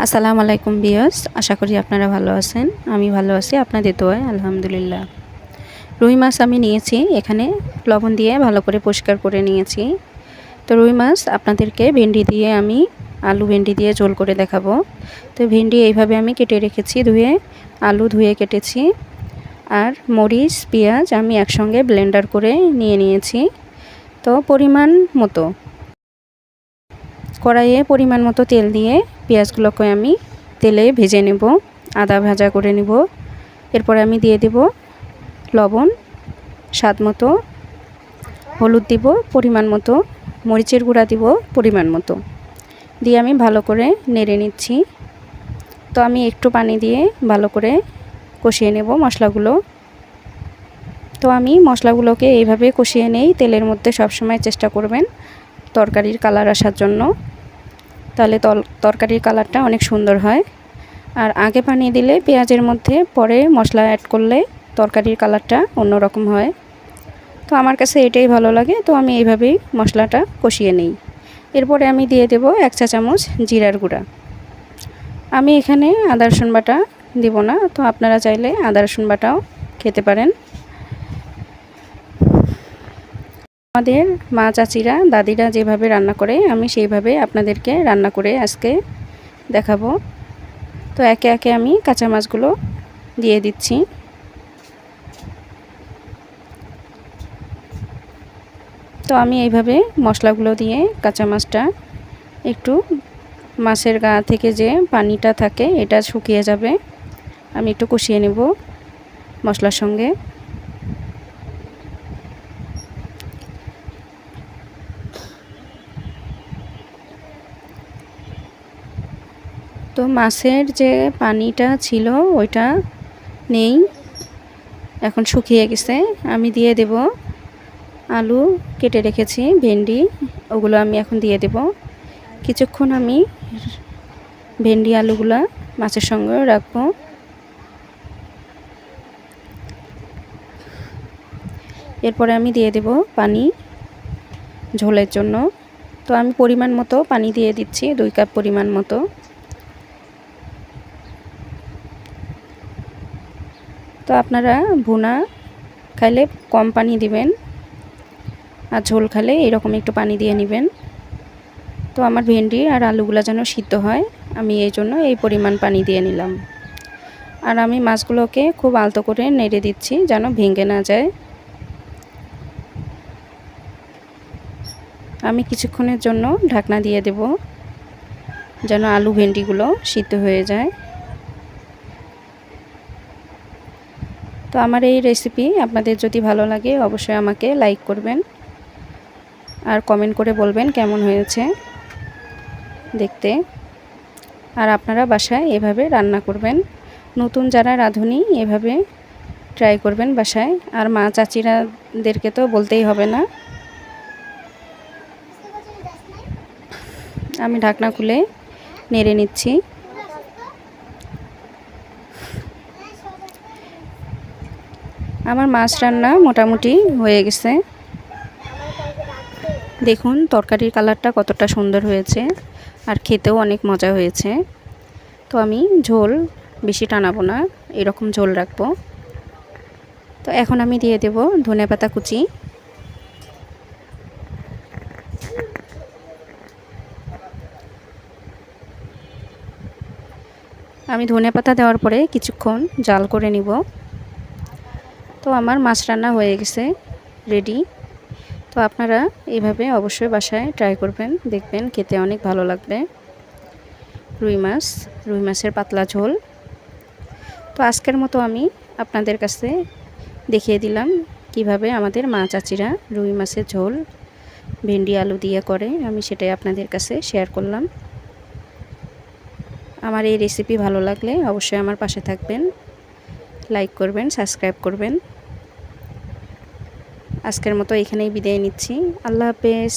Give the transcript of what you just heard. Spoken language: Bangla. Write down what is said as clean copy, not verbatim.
আসসালামু আলাইকুম ভিউয়ার্স, আশা করি আপনারা ভালো আছেন। আমি ভালো আছি আপনাদের দোয়ায় আলহামদুলিল্লাহ। রুই মাছ আমি নিয়েছি, এখানে লবণ দিয়ে ভালো করে পরিষ্কার করে নিয়েছি। তো রুই মাছ আপনাদেরকে ভেন্ডি দিয়ে আমি আলু ভেন্ডি দিয়ে ঝোল করে দেখাবো। তো ভেন্ডি এইভাবে আমি কেটে রেখেছি ধুয়ে, আলু ধুয়ে কেটেছি, আর মরিচ পেঁয়াজ আমি একসঙ্গে ব্লেন্ডার করে নিয়েছি। তো পরিমাণ মতো কড়াইয়ে পরিমাণ মতো তেল দিয়ে পেঁয়াজগুলোকে আমি তেলে ভেজে নেব, আদা ভাজা করে নেব। এরপরে আমি দিয়ে দেব লবণ স্বাদ মতো, হলুদ দিব পরিমাণ মতো, মরিচের গুঁড়া দিব পরিমাণ মতো, দিয়ে আমি ভালো করে নেড়ে নিচ্ছি। তো আমি একটু পানি দিয়ে ভালো করে কষিয়ে নেব মশলাগুলো। তো আমি মশলাগুলোকে এইভাবে কষিয়ে নেই তেলের মধ্যে, সবসময় চেষ্টা করবেন তরকারির কালার আসার জন্য, তাহলে তরকারির কালারটা অনেক সুন্দর হয়। আর আগে পানি দিলে পেঁয়াজের মধ্যে, পরে মশলা অ্যাড করলে তরকারির কালারটা অন্যরকম হয়। তো আমার কাছে এটাই ভালো লাগে, তো আমি এইভাবেই মশলাটা কষিয়ে নিই। এরপরে আমি দিয়ে দেব 1 চা চামচ জিরার গুঁড়া। আমি এখানে আদা রসুন বাটা দিব না, তো আপনারা চাইলে আদা রসুন বাটাও খেতে পারেন। আমাদের মা চাচিরা দাদিরা যেভাবে রান্না করে আমি সেইভাবে আপনাদেরকে রান্না করে আজকে দেখাবো। তো একে একে আমি কাঁচা মাছগুলো দিয়ে দিচ্ছি। তো আমি এইভাবে মশলাগুলো দিয়ে কাঁচা মাছটা একটু, মাছের গা থেকে যে পানিটা থাকে এটা শুকিয়ে যাবে, আমি একটু কষিয়ে নেব মশলার সঙ্গে। তো মাছের যে পানিটা ছিল ওইটা নেই, এখন শুকিয়ে গেছে। আমি দিয়ে দেব আলু কেটে রেখেছি, ভেন্ডি, ওগুলো আমি এখন দিয়ে দেব। কিছুক্ষণ আমি ভেন্ডি আলুগুলা মাছের সঙ্গে রাখবো। এরপরে আমি দিয়ে দেব পানি ঝোলের জন্য। তো আমি পরিমাণ মতো পানি দিয়ে দিচ্ছি, 2 কাপ পরিমাণ মতো। তো আপনারা ভুনা খাইলে কম পানি দিবেন, আর ঝোল খালে এরকম একটু পানি দিয়ে নেবেন। তো আমার ভেন্ডি আর আলুগুলো যেন সিদ্ধ হয়, আমি এই জন্য এই পরিমাণ পানি দিয়ে নিলাম। আর আমি মাছগুলোকে খুব আলতো করে নেড়ে দিচ্ছি যেন ভেঙে না যায়। আমি কিছুক্ষণের জন্য ঢাকনা দিয়ে দেব যেন আলু ভেন্ডিগুলো সিদ্ধ হয়ে যায়। তো আমার এই রেসিপি আপনাদের যদি ভালো লাগে অবশ্যই আমাকে লাইক করবেন আর কমেন্ট করে বলবেন কেমন হয়েছে দেখতে। আর আপনারা বাসায় এভাবে রান্না করবেন, নতুন যারা রাঁধুনি এভাবে ট্রাই করবেন বাসায়। আর মা চাচিরাদেরকে তো বলতেই হবে না। আমি ঢাকনা খুলে নেড়ে নিচ্ছি। আমার মাছ রান্না মোটামুটি হয়ে গেছে। দেখুন তরকারির কালারটা কতটা সুন্দর হয়েছে, আর খেতেও অনেক মজা হয়েছে। তো আমি ঝোল বেশি টানাবো না, এরকম ঝোল রাখবো। তো এখন আমি দিয়ে দেব ধনেপাতা কুচি। আমি ধনেপাতা দেওয়ার পরে কিছুক্ষণ জাল করে নিব। তো আমার মাছ রান্না হয়ে গেছে, রেডি। তো আপনারা এইভাবে অবশ্যই বাসায় ট্রাই করবেন, দেখবেন খেতে অনেক ভালো লাগবে। রুই মাছের পাতলা ঝোল। তো আজকের মতো আমি আপনাদের কাছে দেখিয়ে দিলাম কিভাবে আমাদের মা চাচিরা রুই মাছের ঝোল ভেন্ডি আলু দিয়ে করে, আমি সেটাই আপনাদের কাছে শেয়ার করলাম। আমার এই রেসিপি ভালো লাগলে অবশ্যই আমার পাশে থাকবেন, লাইক করবেন, সাবস্ক্রাইব করবেন। আজকের মতো এখানেই বিদায় নিচ্ছি। আল্লাহ হাফেজ।